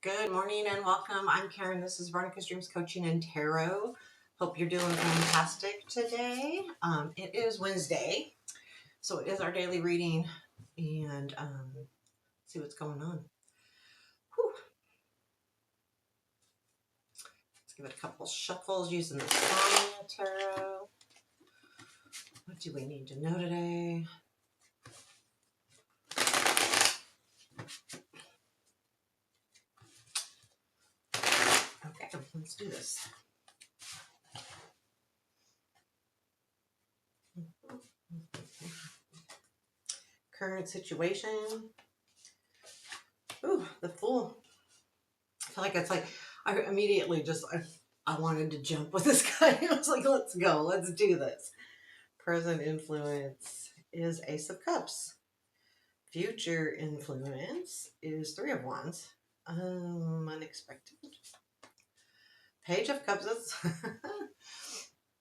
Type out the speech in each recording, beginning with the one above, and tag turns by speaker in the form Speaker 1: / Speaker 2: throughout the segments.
Speaker 1: Good morning and welcome. I'm Karen. This is Veronica's Dreams Coaching and Tarot. Hope you're doing fantastic today. It is Wednesday, so it is our daily reading and see what's going on. Whew. Let's give it a couple shuffles using the Somnia Tarot. What do we need to know today? Okay, let's do this. Current situation. Ooh, the Fool. I feel like it's like I immediately I wanted to jump with this guy. I was like, let's go, let's do this. Present influence is Ace of Cups. Future influence is Three of Wands. Unexpected. Page of Cups.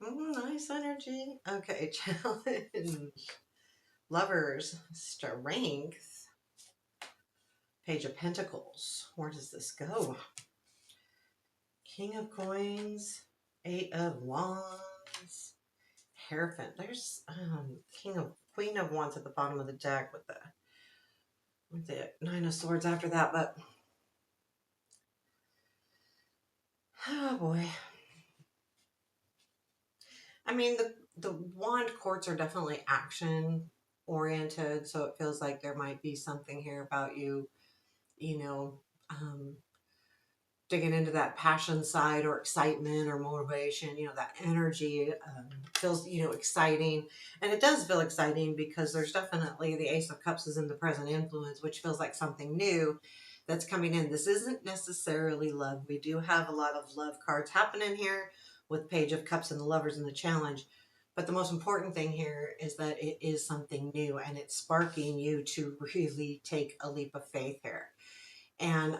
Speaker 1: Nice energy. Okay, challenge. Lovers, strength. Page of Pentacles. Where does this go? King of Coins, Eight of Wands, Hierophant. There's Queen of Wands at the bottom of the deck with the Nine of Swords after that, but oh boy. I mean, the wand courts are definitely action oriented, so it feels like there might be something here about you, you know, digging into that passion side or excitement or motivation, that energy feels, exciting. And it does feel exciting because there's definitely the Ace of Cups is in the present influence, which feels like something new that's coming in. This isn't necessarily love. We do have a lot of love cards happening here with Page of Cups and the Lovers in the challenge. But the most important thing here is that it is something new and it's sparking you to really take a leap of faith here. And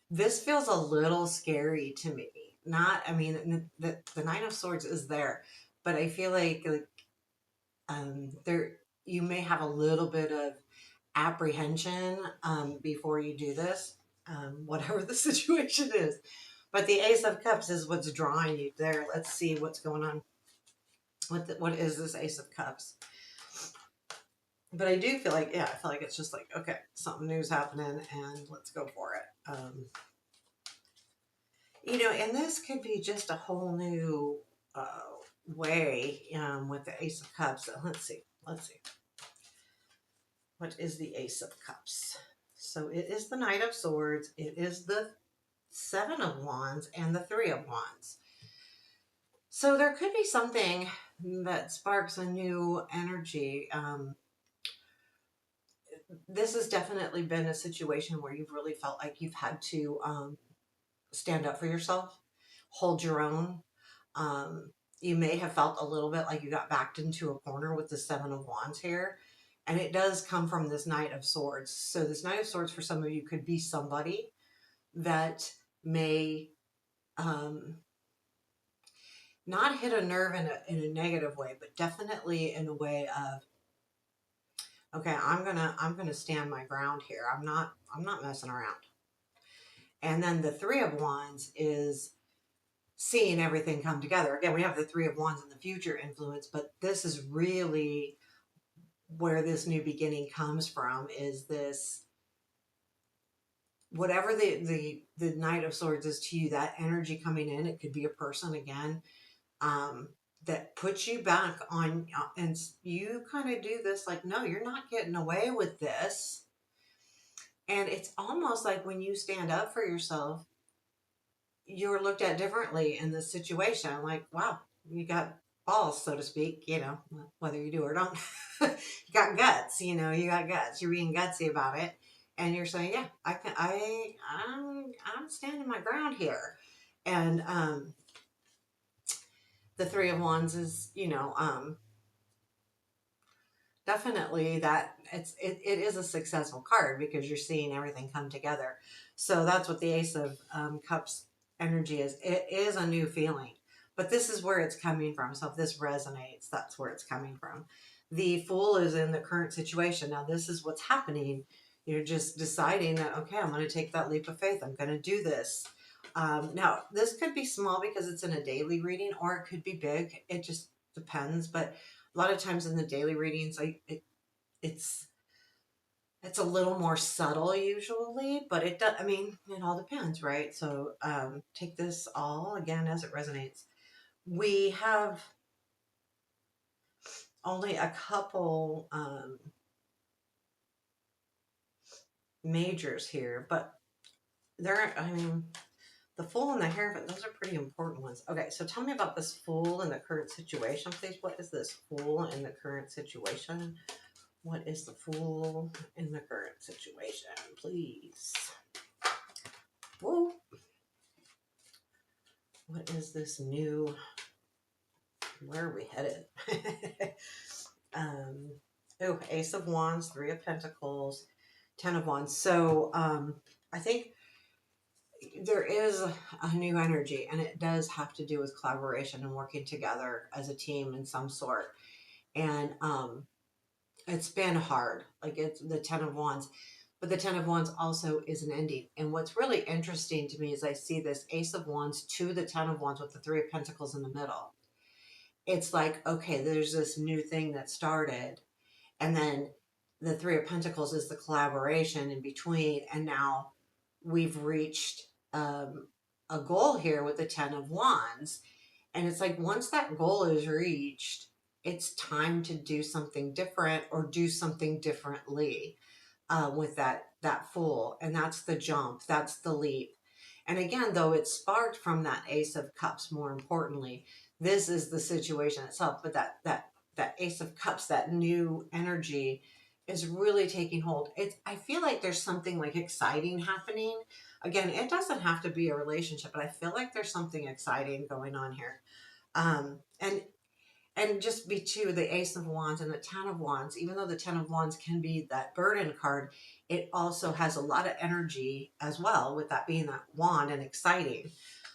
Speaker 1: this feels a little scary to me. I mean, the Nine of Swords is there, but I feel like there you may have a little bit of apprehension before you do this, whatever the situation is. But the Ace of Cups is what's drawing you there. Let's see what's going on. What is this Ace of Cups? But I do feel like, I feel like it's just like, okay, something new's happening and let's go for it. And this could be just a whole new way with the Ace of Cups. Let's see. What is the Ace of Cups? So it is the Knight of Swords. It is the Seven of Wands and the Three of Wands. So there could be something that sparks a new energy. This has definitely been a situation where you've really felt like you've had to stand up for yourself, hold your own. You may have felt a little bit like you got backed into a corner with the Seven of Wands here. And it does come from this Knight of Swords. So this Knight of Swords for some of you could be somebody that may not hit a nerve in a negative way, but definitely in a way of, okay, I'm gonna stand my ground here. I'm not messing around. And then the Three of Wands is seeing everything come together. Again, we have the Three of Wands in the future influence, but this is really where this new beginning comes from, is this, whatever the Knight of Swords is to you, that energy coming in. It could be a person again, that puts you back on, and you kind of do this like, no, you're not getting away with this. And it's almost like when you stand up for yourself, you're looked at differently in this situation. Like, wow, you got balls, so to speak, whether you do or don't. You got guts, you got guts. You're being gutsy about it. And you're saying, yeah, I'm standing my ground here. And the Three of Wands is, definitely that it is a successful card because you're seeing everything come together. So that's what the Ace of Cups energy is. It is a new feeling, but this is where it's coming from. So if this resonates, that's where it's coming from. The Fool is in the current situation. Now this is what's happening. You're just deciding that, okay, I'm going to take that leap of faith. I'm going to do this. Now, this could be small because it's in a daily reading, or it could be big. It just depends. But a lot of times in the daily readings, it's it's a little more subtle usually, but it does. I mean, it all depends, right? So take this all again as it resonates. We have only a couple majors here, but there. I mean, the Fool and the Hierophant, those are pretty important ones. Okay, so tell me about this Fool in the current situation, please. What is this Fool in the current situation? What is the Fool in the current situation, please? Whoa. What is this new? Where are we headed? Oh, Ace of Wands, Three of Pentacles, Ten of Wands. So I think there is a new energy, and it does have to do with collaboration and working together as a team in some sort. And it's been hard. Like, it's the Ten of Wands, but the Ten of Wands also is an ending. And what's really interesting to me is I see this Ace of Wands to the Ten of Wands with the Three of Pentacles in the middle. It's like, okay, there's this new thing that started, and then the Three of Pentacles is the collaboration in between, and now we've reached a goal here with the Ten of Wands. And it's like, once that goal is reached, it's time to do something different or do something differently with that Fool. And that's the jump, that's the leap. And again, though it's sparked from that Ace of Cups, more importantly, this is the situation itself. But that Ace of Cups, that new energy, is really taking hold. I feel like there's something like exciting happening. Again, it doesn't have to be a relationship, but I feel like there's something exciting going on here. Um, and and just be too, the Ace of Wands and the Ten of Wands, even though the Ten of Wands can be that burden card, it also has a lot of energy as well, with that being that wand and exciting.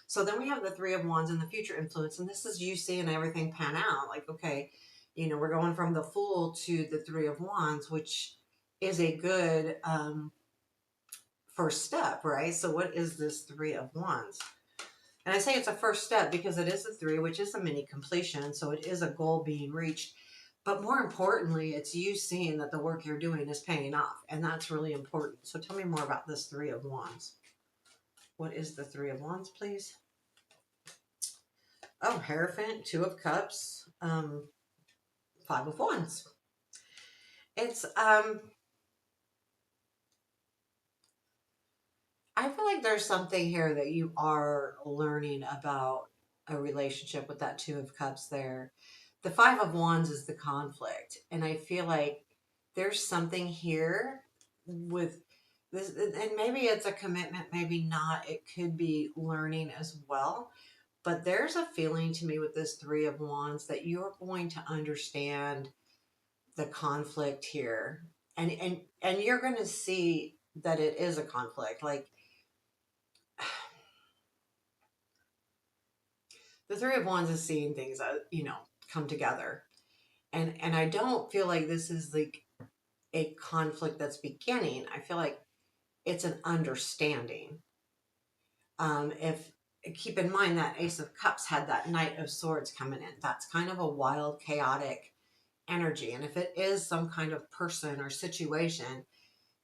Speaker 1: So then we have the Three of Wands and the future influence, and this is you seeing everything pan out. Like, okay, we're going from the Fool to the Three of Wands, which is a good first step, right? So what is this Three of Wands? And I say it's a first step because it is a three, which is a mini completion. So it is a goal being reached. But more importantly, it's you seeing that the work you're doing is paying off. And that's really important. So tell me more about this Three of Wands. What is the Three of Wands, please? Oh, Hierophant, Two of Cups, Five of Wands. It's I feel like there's something here that you are learning about a relationship with that Two of Cups there. The Five of Wands is the conflict. And I feel like there's something here with this, and maybe it's a commitment, maybe not. It could be learning as well. But there's a feeling to me with this Three of Wands that you're going to understand the conflict here. And you're going to see that it is a conflict. Like, the Three of Wands is seeing things, come together. And I don't feel like this is like a conflict that's beginning. I feel like it's an understanding. If Keep in mind that Ace of Cups had that Knight of Swords coming in. That's kind of a wild, chaotic energy. And if it is some kind of person or situation,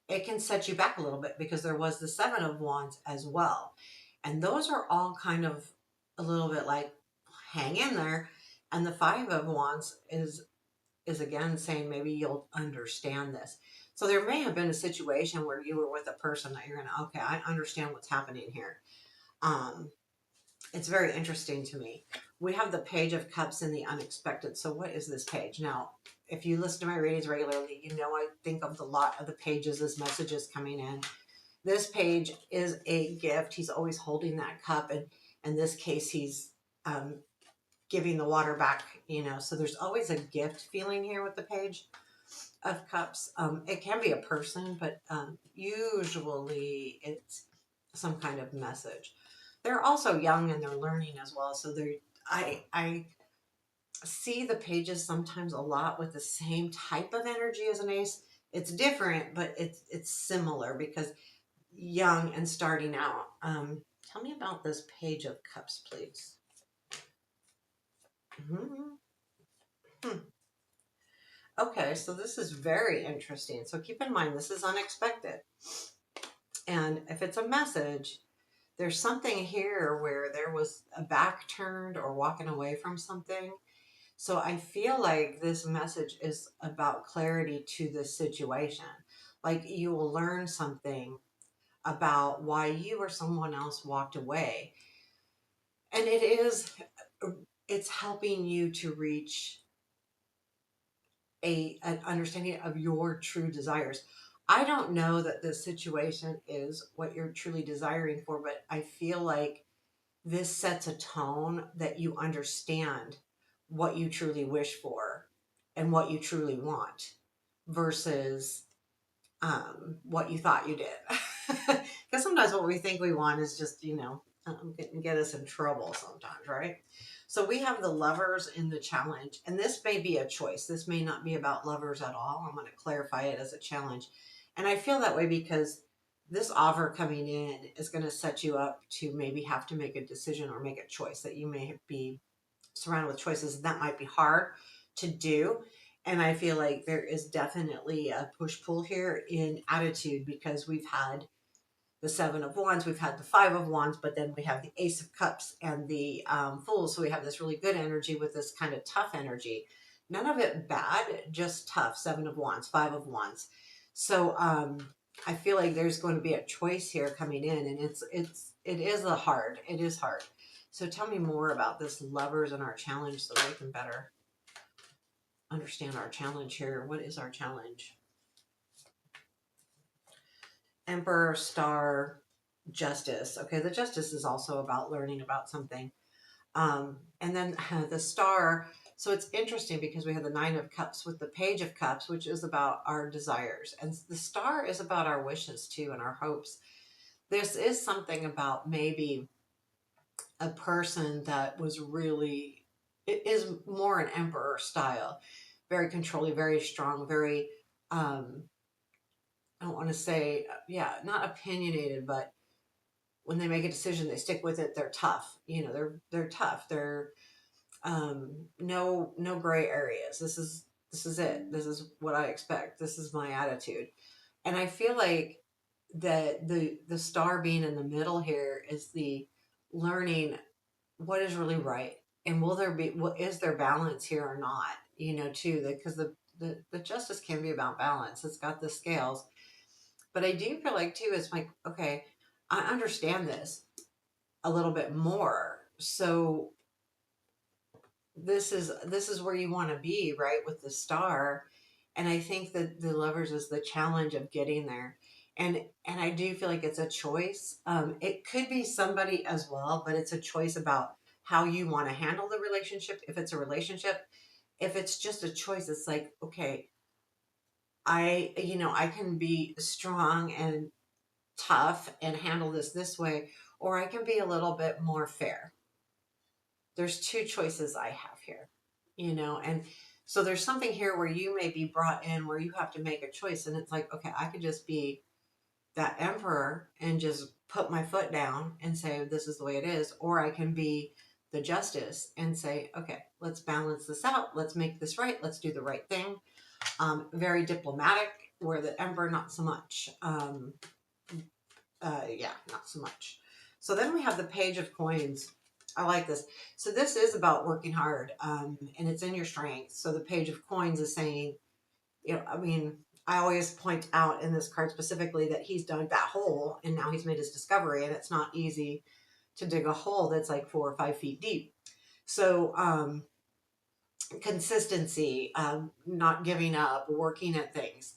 Speaker 1: it can set you back a little bit, because there was the Seven of Wands as well. And those are all kind of a little bit like, hang in there. And the Five of Wands is again saying, maybe you'll understand this. So there may have been a situation where you were with a person that you're going to, okay, I understand what's happening here. It's very interesting to me. We have the Page of Cups in the unexpected. So what is this page? Now, if you listen to my readings regularly, I think of the lot of the pages as messages coming in. This page is a gift. He's always holding that cup, and in this case, he's giving the water back, So there's always a gift feeling here with the Page of Cups. It can be a person, but usually it's some kind of message. They're also young and they're learning as well. So I see the pages sometimes a lot with the same type of energy as an ace. It's different, but it's similar because young and starting out. Tell me about this Page of Cups, please. Hmm. Hmm. Okay, so this is very interesting. So keep in mind, this is unexpected. And if it's a message, there's something here where there was a back turned or walking away from something. So I feel like this message is about clarity to this situation. Like you will learn something about why you or someone else walked away. And it's helping you to reach an understanding of your true desires. I don't know that this situation is what you're truly desiring for, but I feel like this sets a tone that you understand what you truly wish for and what you truly want versus what you thought you did. Because sometimes what we think we want is just, get us in trouble sometimes, right? So we have the lovers in the challenge, and this may be a choice. This may not be about lovers at all. I'm going to clarify it as a challenge. And I feel that way because this offer coming in is going to set you up to maybe have to make a decision or make a choice that you may be surrounded with choices, and that might be hard to do. And I feel like there is definitely a push pull here in attitude because we've had the Seven of Wands, we've had the Five of Wands, but then we have the Ace of Cups and the Fool. So we have this really good energy with this kind of tough energy. None of it bad, just tough. Seven of Wands, Five of Wands. So I feel like there's going to be a choice here coming in, and it is a hard. It is hard. So tell me more about this lovers and our challenge so we can better understand our challenge here. What is our challenge? Emperor, Star, Justice. Okay, the Justice is also about learning about something. And then the Star. So it's interesting because we have the Nine of Cups with the Page of Cups, which is about our desires. And the Star is about our wishes too and our hopes. This is something about maybe a person that was really, it is more an emperor style, very controlling, very strong, very, I don't want to say, yeah, not opinionated, but when they make a decision, they stick with it. They're tough. They're tough. They're no gray areas. This is it. This is what I expect. This is my attitude. And I feel like that the star being in the middle here is the learning what is really right, and will there be, what is there balance here or not, too, because the justice can be about balance. It's got the scales, but I do feel like too it's like, okay, I understand this a little bit more. So this is where you want to be, right, with the star. And I think that the lovers is the challenge of getting there. And I do feel like it's a choice. It could be somebody as well, but it's a choice about how you want to handle the relationship. If it's a relationship, if it's just a choice, it's like, okay, I can be strong and tough and handle this way, or I can be a little bit more fair. There's two choices I have here, and so there's something here where you may be brought in where you have to make a choice, and it's like, okay, I could just be that emperor and just put my foot down and say this is the way it is, or I can be the justice and say, okay, let's balance this out, let's make this right, let's do the right thing. Very diplomatic, where the emperor not so much. Yeah, not so much. So then we have the Page of Coins. I like this. So this is about working hard, and it's in your strength. So the Page of Coins is saying, I mean, I always point out in this card specifically that he's dug that hole and now he's made his discovery, and it's not easy to dig a hole that's like 4 or 5 feet deep. So consistency, not giving up, working at things.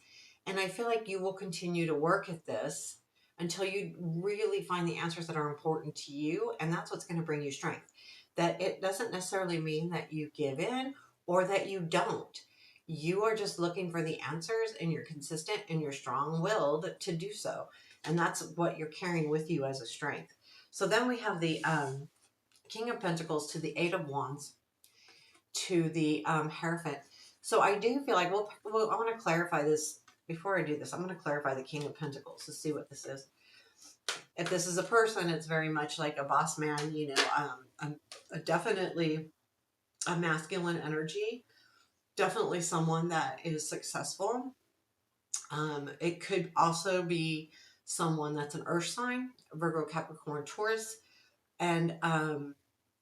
Speaker 1: And I feel like you will continue to work at this until you really find the answers that are important to you. And that's what's going to bring you strength. That it doesn't necessarily mean that you give in or that you don't. You are just looking for the answers, and you're consistent and you're strong willed to do so. And that's what you're carrying with you as a strength. So then we have the King of Pentacles to the Eight of Wands to the Hierophant. So I do feel like, well, I want to clarify this before I do this, I'm going to clarify the King of Pentacles to see what this is. If this is a person, it's very much like a boss man, you know, definitely a masculine energy, definitely someone that is successful. It could also be someone that's an earth sign, Virgo, Capricorn, Taurus, and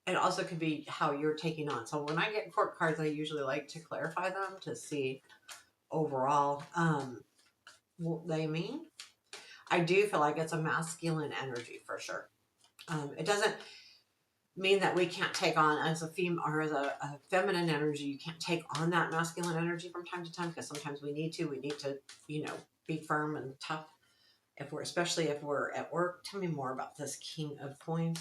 Speaker 1: it also could be how you're taking on. So when I get court cards, I usually like to clarify them to see overall what they mean. I do feel like it's a masculine energy for sure. It doesn't mean that we can't take on as a female or as a feminine energy. You can't take on that masculine energy from time to time, because sometimes we need to. We need to, you know, be firm and tough. If we're, especially if we're at work. Tell me more about this King of Coins.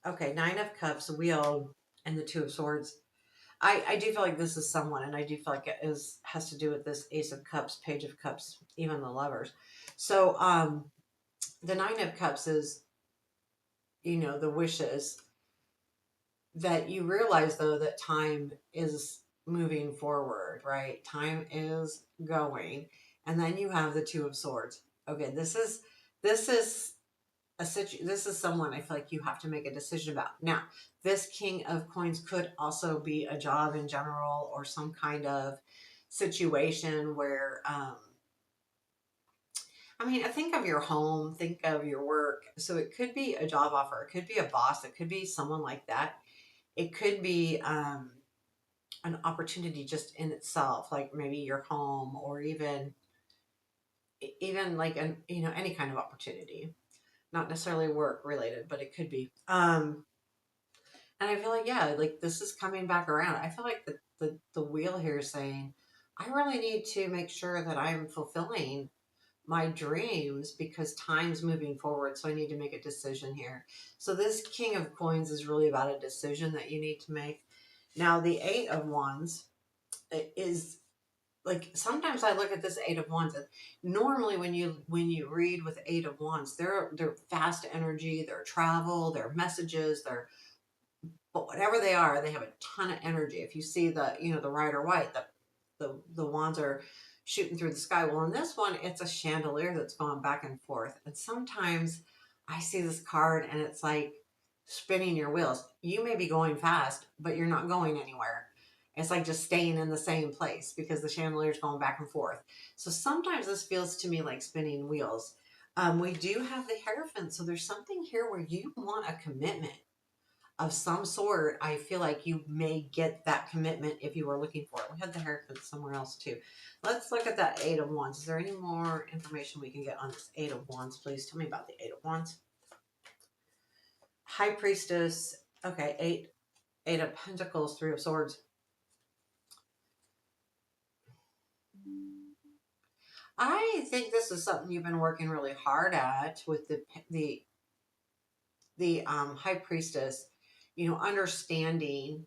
Speaker 1: Okay, Nine of Cups, Wheel, and the Two of Swords. I do feel like this is someone, and I do feel like it has to do with this Ace of Cups, Page of Cups, even the Lovers. So the Nine of Cups is, you know, the wishes that you realize, though, that time is moving forward, right? Time is going. And then you have the Two of Swords. Okay, this is this is someone I feel like you have to make a decision about. Now, this King of Coins could also be a job in general, or some kind of situation where I mean, think of your home, think of your work. So it could be a job offer, it could be a boss, it could be someone like that. It could be an opportunity just in itself, like maybe your home, or even like an, you know, any kind of opportunity, not necessarily work related, but it could be. And I feel like, yeah, like this is coming back around. I feel like the wheel here is saying, I really need to make sure that I'm fulfilling my dreams, because time's moving forward. So I need to make a decision here. So this King of Coins is really about a decision that you need to make. Now, the Eight of Wands is like, sometimes I look at this Eight of Wands, and normally when you read with Eight of Wands, they're fast energy, they're travel, they're messages, they're, but whatever they are, they have a ton of energy. If you see the, you know, the Rider White, the wands are shooting through the sky. Well, in this one, it's a chandelier that's going back and forth. And sometimes I see this card and it's like spinning your wheels. You may be going fast, but you're not going anywhere. It's like just staying in the same place because the chandelier is going back and forth. So sometimes this feels to me like spinning wheels. We do have the Hierophant. So there's something here where you want a commitment of some sort. I feel like you may get that commitment if you were looking for it. We had the Hierophant somewhere else too. Let's look at that Eight of Wands. Is there any more information we can get on this Eight of Wands, please? Tell me about the Eight of Wands. High Priestess. Okay, Eight of Pentacles, Three of Swords. I think this is something you've been working really hard at with the High Priestess. You know, understanding,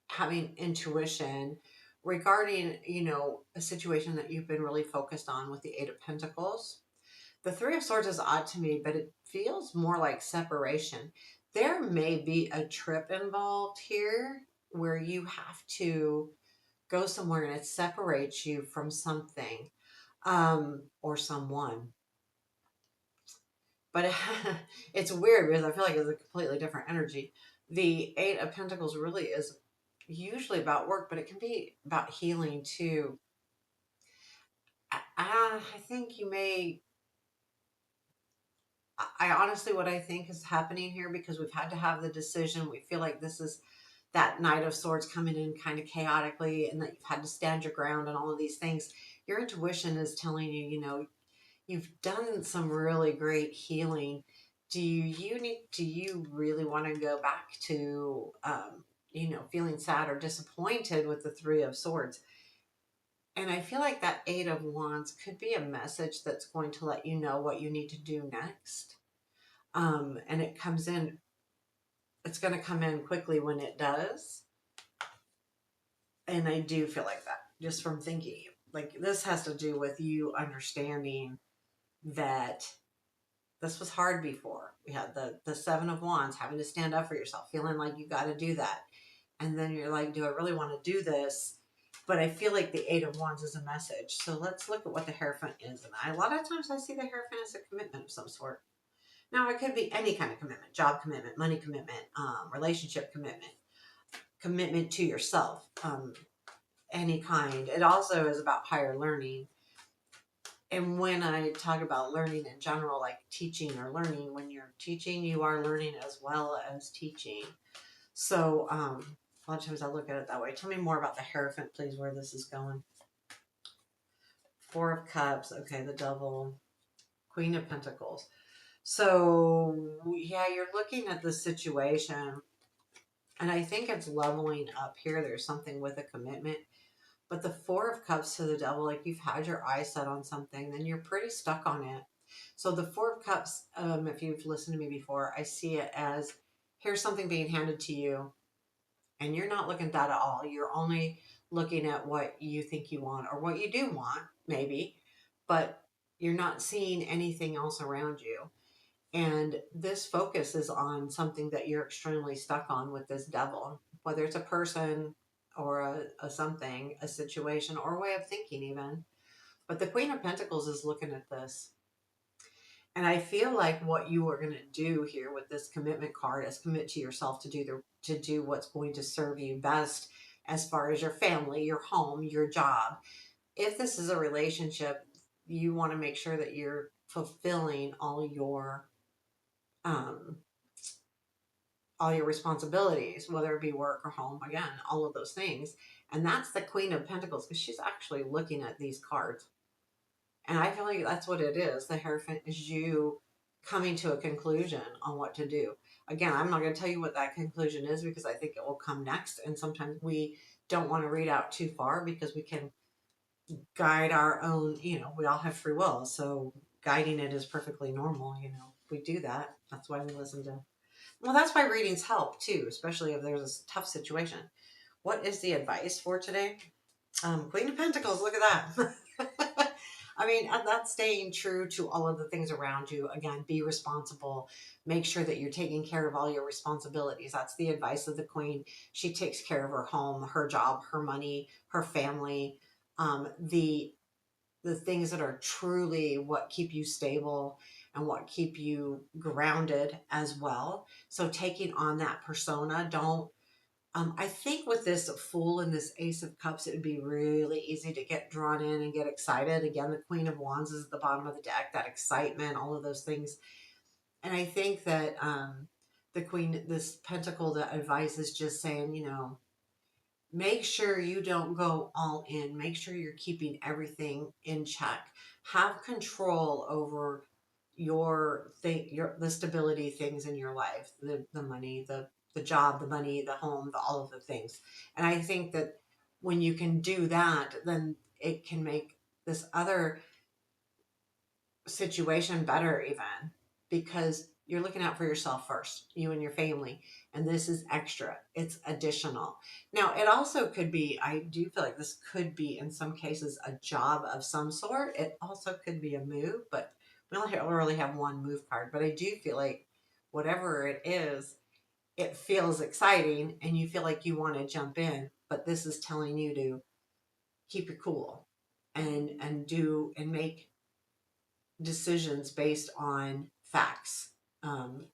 Speaker 1: having intuition regarding, you know, a situation that you've been really focused on with the Eight of Pentacles. The Three of Swords is odd to me, but it feels more like separation. There may be a trip involved here where you have to go somewhere and it separates you from something or someone. But it's weird because I feel like it's a completely different energy. The Eight of Pentacles really is usually about work, but it can be about healing too. I think you may, I honestly, what I think is happening here, because we've had to have the decision, we feel like this is that Knight of Swords coming in kind of chaotically, and that you've had to stand your ground and all of these things. Your intuition is telling you, you know, you've done some really great healing. Do you really want to go back to, you know, feeling sad or disappointed with the Three of Swords? And I feel like that Eight of Wands could be a message that's going to let you know what you need to do next. And it comes in, it's going to come in quickly when it does. And I do feel like that just from thinking. Like, this has to do with you understanding that this was hard before. We had the Seven of Wands, having to stand up for yourself, feeling like you got to do that. And then you're like, do I really want to do this? But I feel like the Eight of Wands is a message. So let's look at what the Hierophant is. And a lot of times I see the Hierophant as a commitment of some sort. Now, it could be any kind of commitment: job commitment, money commitment, relationship commitment, commitment to yourself, any kind. It also is about higher learning. And when I talk about learning in general, like teaching or learning, when you're teaching, you are learning as well as teaching. So a lot of times I look at it that way. Tell me more about the Hierophant, please, where this is going. Four of Cups. Okay, the Devil. Queen of Pentacles. So, yeah, you're looking at the situation, and I think it's leveling up here. There's something with a commitment. But the Four of Cups to the Devil, like you've had your eyes set on something, then you're pretty stuck on it. So the Four of Cups, if you've listened to me before, I see it as here's something being handed to you, and you're not looking at that at all. You're only looking at what you think you want or what you do want, maybe, but you're not seeing anything else around you. And this focus is on something that you're extremely stuck on with this Devil, whether it's a person or a something, a situation, or a way of thinking even. But the Queen of Pentacles is looking at this. And I feel like what you are going to do here with this commitment card is commit to yourself to do what's going to serve you best as far as your family, your home, your job. If this is a relationship, you want to make sure that you're fulfilling um, all your responsibilities, whether it be work or home, again, all of those things. And that's the Queen of Pentacles, because she's actually looking at these cards. And I feel like that's what it is. The Hierophant is you coming to a conclusion on what to do. Again, I'm not going to tell you what that conclusion is because I think it will come next. And sometimes we don't want to read out too far because we can guide our own, we all have free will. So guiding it is perfectly normal. We do that. That's why we listen to. Well, that's why readings help too, especially if there's a tough situation. What is the advice for today? Queen of Pentacles, look at that. I mean, and that's staying true to all of the things around you. Again, be responsible. Make sure that you're taking care of all your responsibilities. That's the advice of the Queen. She takes care of her home, her job, her money, her family, the things that are truly what keep you stable and what keep you grounded as well. So taking on that persona, don't I think with this Fool and this Ace of Cups, it would be really easy to get drawn in and get excited. Again, the Queen of Wands is at the bottom of the deck, that excitement, all of those things. And I think that the Queen, this Pentacle, the advice is just saying, make sure you don't go all in. Make sure you're keeping everything in check. Have control over the stability things in your life, the money, the job, the money, the home, all of the things. And I think that when you can do that, then it can make this other situation better even, because you're looking out for yourself first, you and your family, and this is extra, it's additional. Now it also could be, I do feel like this could be in some cases a job of some sort. It also could be a move, but we only really have one move card. But I do feel like whatever it is, it feels exciting and you feel like you want to jump in, but this is telling you to keep it cool and make decisions based on facts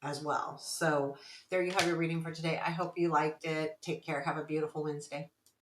Speaker 1: as well. So there you have your reading for today. I hope you liked it. Take care. Have a beautiful Wednesday.